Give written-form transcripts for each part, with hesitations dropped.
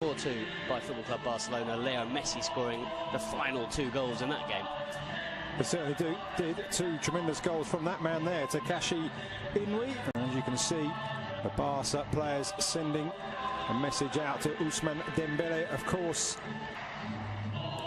4-2 by Football Club Barcelona. Leo Messi scoring the final 2 goals in that game. They certainly did 2 tremendous goals from that man there, Takashi Inui. And as you can see, the Barca players sending a message out to Ousmane Dembele, of course.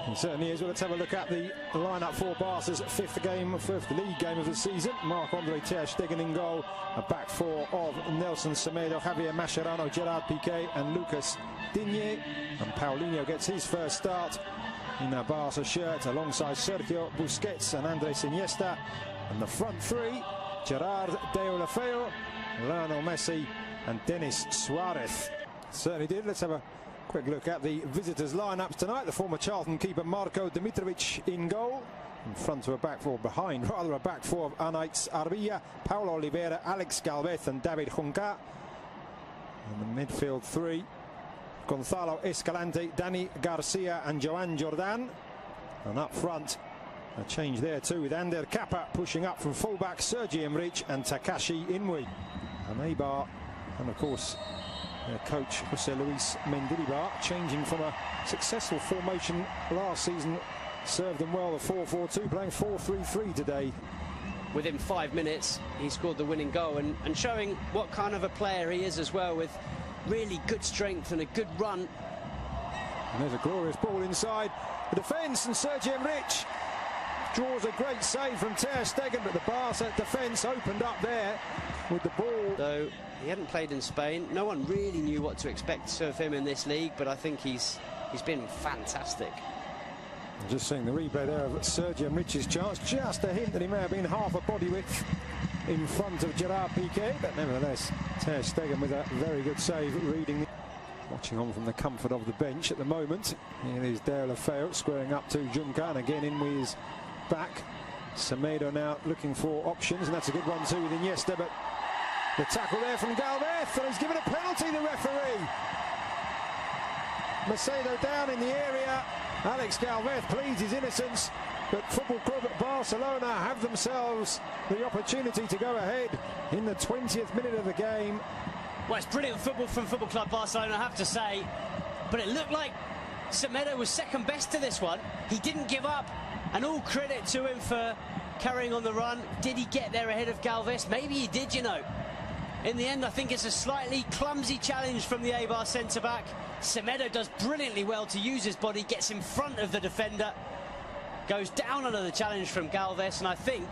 He certainly is. Well, let's have a look at the lineup for Barca's fifth league game of the season. Marc-Andre ter Stegen in goal. A back four of Nelson Semedo, Javier Mascherano, Gerard Piqué and Lucas Digne. And Paulinho gets his first start in a Barca shirt alongside Sergio Busquets and Andres Iniesta. And the front three, Gerard Deulofeu, Lionel Messi and Denis Suarez. Certainly did. Let's have a quick look at the visitors' lineups tonight. The former Charlton keeper Marko Dimitrovic in goal. In front of a back four, behind rather, a back four of Anaïs Arbilla, Paulo Oliveira, Alex Galvez and David Junca. And the midfield three, Gonzalo Escalante, Dani Garcia and Joan Jordan. And up front, a change there too, with Ander Kappa pushing up from fullback, Sergi Emrich and Takashi Inui. And Eibar, and of course their coach Jose Luis Mendilibar, changing from a successful formation last season, served them well, the 4-4-2, playing 4-3-3 today. Within 5 minutes he scored the winning goal and showing what kind of a player he is as well, with really good strength and a good run. And there's a glorious ball inside the defence, and Sergi Emrich draws a great save from ter Stegen, but the Barca defence opened up there with the ball. Though he hadn't played in Spain, no one really knew what to expect of him in this league, but I think he's been fantastic. Just seeing the replay there of Sergi Emrich's chance, just a hint that he may have been half a body width in front of Gerard Piqué, but nevertheless ter Stegen with a very good save, reading. Watching on from the comfort of the bench at the moment. Here is Deulofeu squaring up to Junca, and again in with his back. Semedo now looking for options, and that's a good one too with Iniesta, but the tackle there from Galvez, and he's given a penalty, the referee. Macedo down in the area. Alex Galvez pleads his innocence, but Football Club Barcelona have themselves the opportunity to go ahead in the 20th minute of the game. Well, it's brilliant football from Football Club Barcelona, I have to say, but it looked like Semedo was second best to this one. He didn't give up, and all credit to him for carrying on the run. Did he get there ahead of Galvez? Maybe he did, you know. In the end, I think it's a slightly clumsy challenge from the Eibar centre-back. Semedo does brilliantly well to use his body, gets in front of the defender, goes down under the challenge from Galvez, and I think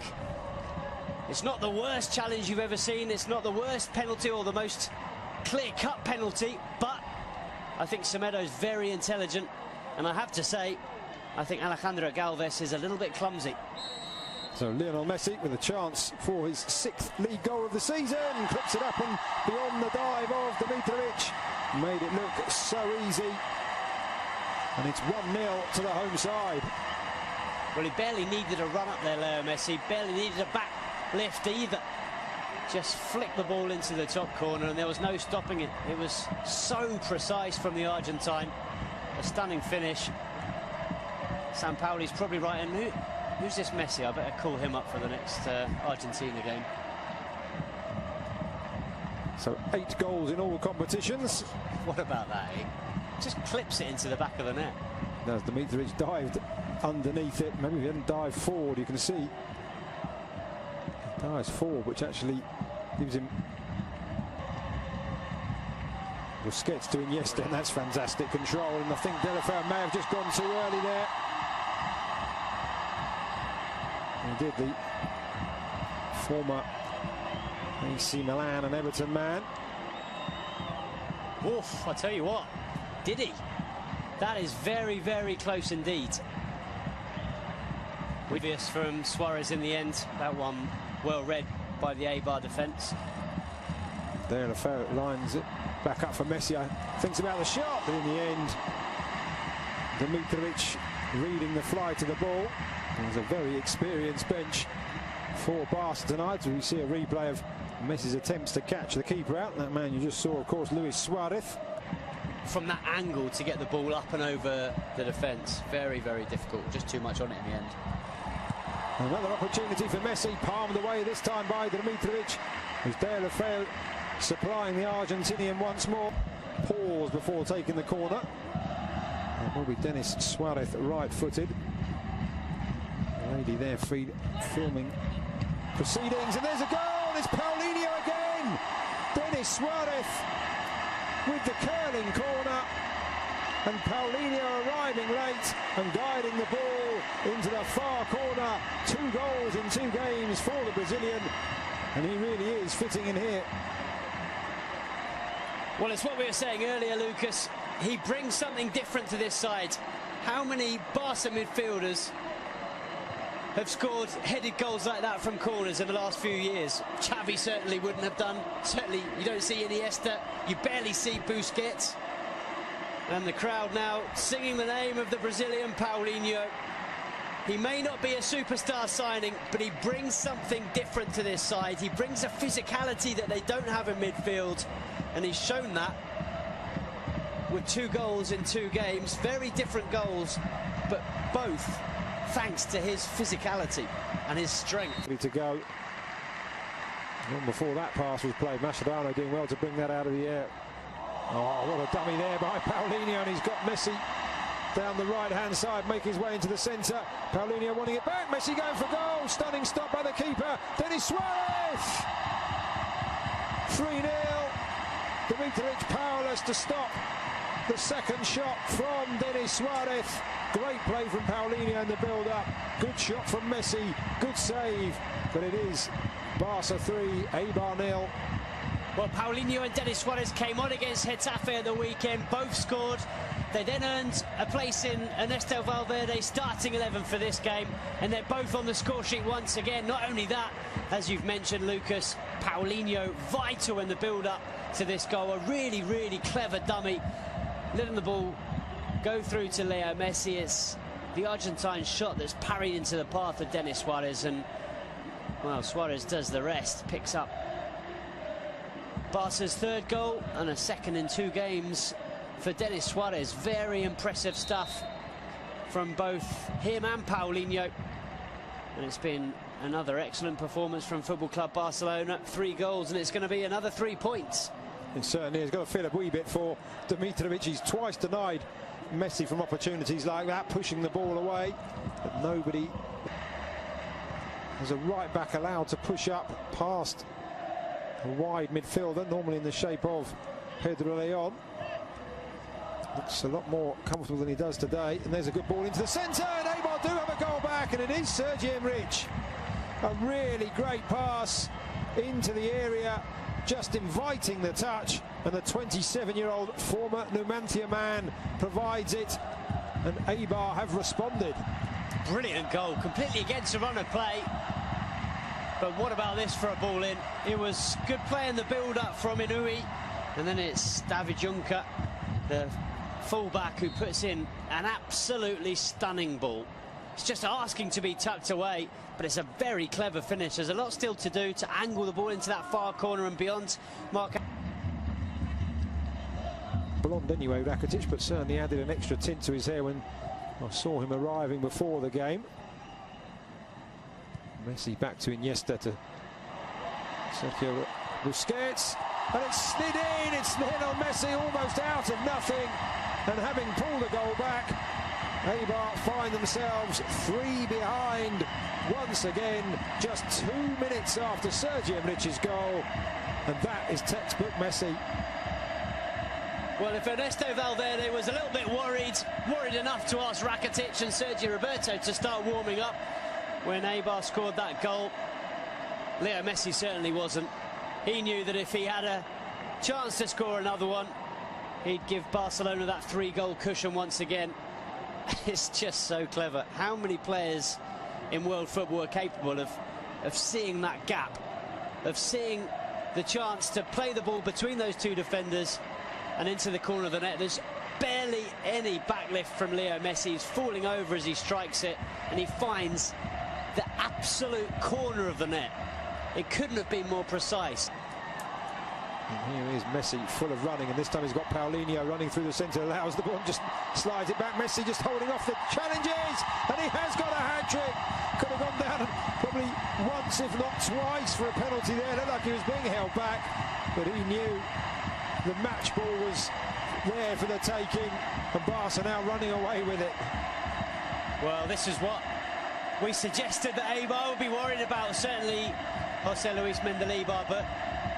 it's not the worst challenge you've ever seen. It's not the worst penalty or the most clear-cut penalty, but I think Semedo's very intelligent, and I have to say, I think Alejandro Galvez is a little bit clumsy. So Lionel Messi with a chance for his 6th league goal of the season, clips it up and beyond the dive of Dimitrovic. Made it look so easy, and it's 1-0 to the home side. Well, he barely needed a run up there, Leo Messi, barely needed a back lift either. Just flicked the ball into the top corner and there was no stopping it. It was so precise from the Argentine. A stunning finish. Sampaoli's probably right, and who's this Messi? I better call him up for the next Argentina game. So 8 goals in all competitions. What about that, eh? Just clips it into the back of the net. As Dimitrovic dived underneath it, maybe he didn't dive forward, you can see. He dives forward, which actually gives him Busquets to Iniesta, and that's fantastic control, and I think Deulofeu may have just gone too early there. He did, the former AC Milan and Everton man. Oof, I tell you what, did he? That is very, very close indeed. Obvious from Suarez in the end. That one well read by the Eibar defence. Deulofeu lines it back up for Messi. Thinks about the shot, but in the end, Dimitrovic reading the fly to the ball. There's a very experienced bench for Barca tonight. We see a replay of Messi's attempts to catch the keeper out. That man you just saw, of course, Luis Suarez. From that angle to get the ball up and over the defence, very, very difficult. Just too much on it in the end. Another opportunity for Messi, palmed away this time by Dimitrovic. As Deulofeu supplying the Argentinian once more. pause before taking the corner. It will be Denis Suarez, right-footed. The lady there filming proceedings, and there's a goal. It's Paulinho again. Denis Suarez with the curling corner, and Paulinho arriving late and guiding the ball into the far corner. 2 goals in 2 games for the Brazilian, and he really is fitting in here. Well, it's what we were saying earlier, Lucas. He brings something different to this side. How many Barca midfielders have scored headed goals like that from corners in the last few years? Xavi certainly wouldn't have done. Certainly you don't see Iniesta. You barely see Busquets. And the crowd now singing the name of the Brazilian Paulinho. He may not be a superstar signing, but he brings something different to this side. He brings a physicality that they don't have in midfield, and he's shown that with 2 goals in 2 games. Very different goals, but both thanks to his physicality and his strength. Ready to go. And before that pass was played, Mascherano doing well to bring that out of the air. Oh, what a dummy there by Paulinho, and he's got Messi down the right-hand side, making his way into the centre. Paulinho wanting it back, Messi going for goal. Stunning stop by the keeper, Denis Suarez! 3-0. Dimitric powerless to stop the second shot from Denis Suarez. Great play from Paulinho in the build-up. Good shot from Messi, good save. But it is Barca 3, Eibar 0. Well, Paulinho and Denis Suarez came on against Getafe at the weekend. Both scored. They then earned a place in Ernesto Valverde's starting 11 for this game, and they're both on the score sheet once again. Not only that, as you've mentioned, Lucas, Paulinho vital in the build-up to this goal. A really, really clever dummy, letting the ball go through to Leo Messi. It's the Argentine shot that's parried into the path of Denis Suarez, and, well, Suarez does the rest, picks up Barca's 3rd goal and a 2nd in 2 games for Denis Suarez. Very impressive stuff from both him and Paulinho. And it's been another excellent performance from Football Club Barcelona. 3 goals, and it's going to be another 3 points. It certainly has got to feel a wee bit for Dimitrovic. He's twice denied Messi from opportunities like that, pushing the ball away. But nobody has a right back allowed to push up past a wide midfielder, normally in the shape of Pedro Leon. Looks a lot more comfortable than he does today. And there's a good ball into the centre, and Eibar do have a goal back, and it is Sergi Enrich. A really great pass into the area, just inviting the touch, and the 27-year-old former Numancia man provides it, and Eibar have responded. Brilliant goal, completely against the run of play. But what about this for a ball in? It was good play in the build-up from Inui, and then it's David Juncker, the fullback, who puts in an absolutely stunning ball. It's just asking to be tucked away, but it's a very clever finish. There's a lot still to do to angle the ball into that far corner and beyond. Mark. Blonde anyway, Rakitic, but certainly added an extra tint to his hair when I saw him arriving before the game. Messi back to Iniesta, to Sergio Busquets, and it's slid in. It's Lionel Messi almost out of nothing, and having pulled the goal back, Eibar find themselves 3 behind once again, just 2 minutes after Sergi Enrich's goal, and that is textbook Messi. Well, if Ernesto Valverde was a little bit worried enough to ask Rakitic and Sergio Roberto to start warming up when Eibar scored that goal, Leo Messi certainly wasn't. He knew that if he had a chance to score another one, he'd give Barcelona that 3-goal cushion once again. It's just so clever. How many players in world football are capable of seeing that gap, of seeing the chance to play the ball between those 2 defenders and into the corner of the net? There's barely any backlift from Leo Messi. He's falling over as he strikes it, and he finds the absolute corner of the net. It couldn't have been more precise. And here is Messi, full of running, and this time he's got Paulinho running through the centre, allows the ball, just slides it back. Messi just holding off the challenges, and he has got a hat-trick. Could have gone down probably once, if not twice, for a penalty there. Looked like he was being held back, but he knew the match ball was there for the taking, and Barca now running away with it. Well, this is what we suggested that Eibar would be worried about, certainly Jose Luis Mendilibar, but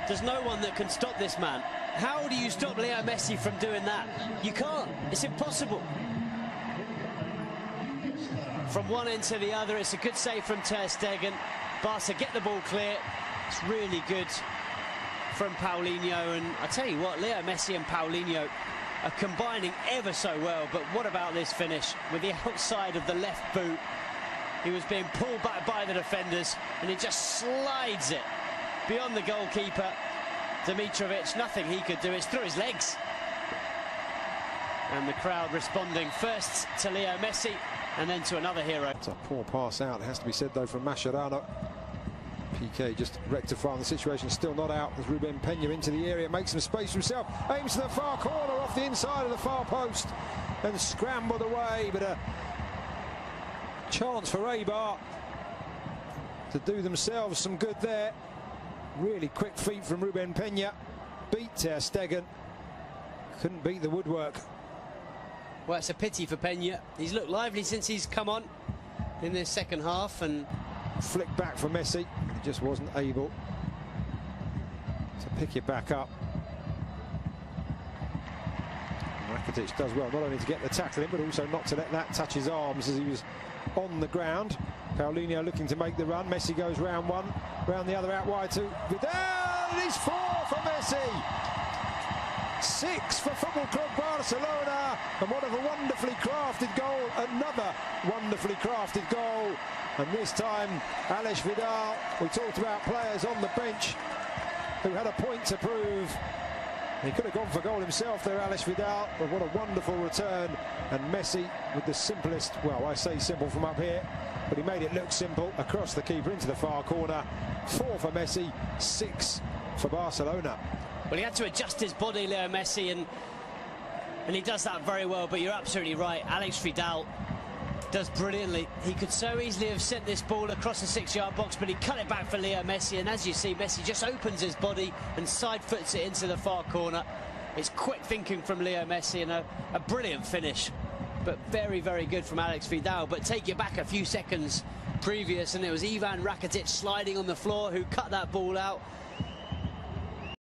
there's no one that can stop this man. How do you stop Leo Messi from doing that? You can't. It's impossible. From one end to the other, it's a good save from Ter Stegen. Barca get the ball clear. It's really good from Paulinho, and I tell you what, Leo Messi and Paulinho are combining ever so well. But what about this finish with the outside of the left boot? He was being pulled back by the defenders, and he just slides it beyond the goalkeeper. Dimitrovic, nothing he could do. It's through his legs. And the crowd responding first to Leo Messi and then to another hero. It's a poor pass out, it has to be said though, from Mascherano. Piqué just rectifying the situation, still not out as Ruben Peña into the area, makes some space for himself, aims to the far corner off the inside of the far post and scrambled away, but a chance for Eibar to do themselves some good there. Really quick feet from Ruben Peña, beat Ter Stegen, couldn't beat the woodwork. Well, it's a pity for Peña. He's looked lively since he's come on in this second half, and flick back for Messi, he just wasn't able to pick it back up. Rakitic does well not only to get the tackle in, but also not to let that touch his arms as he was on the ground. Paulinho looking to make the run. Messi goes round one, round the other, out wide to Vidal. It is 4 for Messi. 6 for Football Club Barcelona, and what a wonderfully crafted goal, another wonderfully crafted goal, and this time Aleix Vidal. We talked about players on the bench who had a point to prove. He could have gone for goal himself there, Aleix Vidal, but what a wonderful return, and Messi with the simplest, well, I say simple from up here, but he made it look simple, across the keeper into the far corner. 4 for Messi, 6 for Barcelona. Well, he had to adjust his body, Leo Messi, and he does that very well. But you're absolutely right, Aleix Vidal does brilliantly. He could so easily have sent this ball across the 6-yard box, but he cut it back for Leo Messi, and as you see, Messi just opens his body and side foots it into the far corner. It's quick thinking from Leo Messi, and a brilliant finish, but very, very good from Aleix Vidal. But take you back a few seconds previous, and it was Ivan Rakitic sliding on the floor who cut that ball out.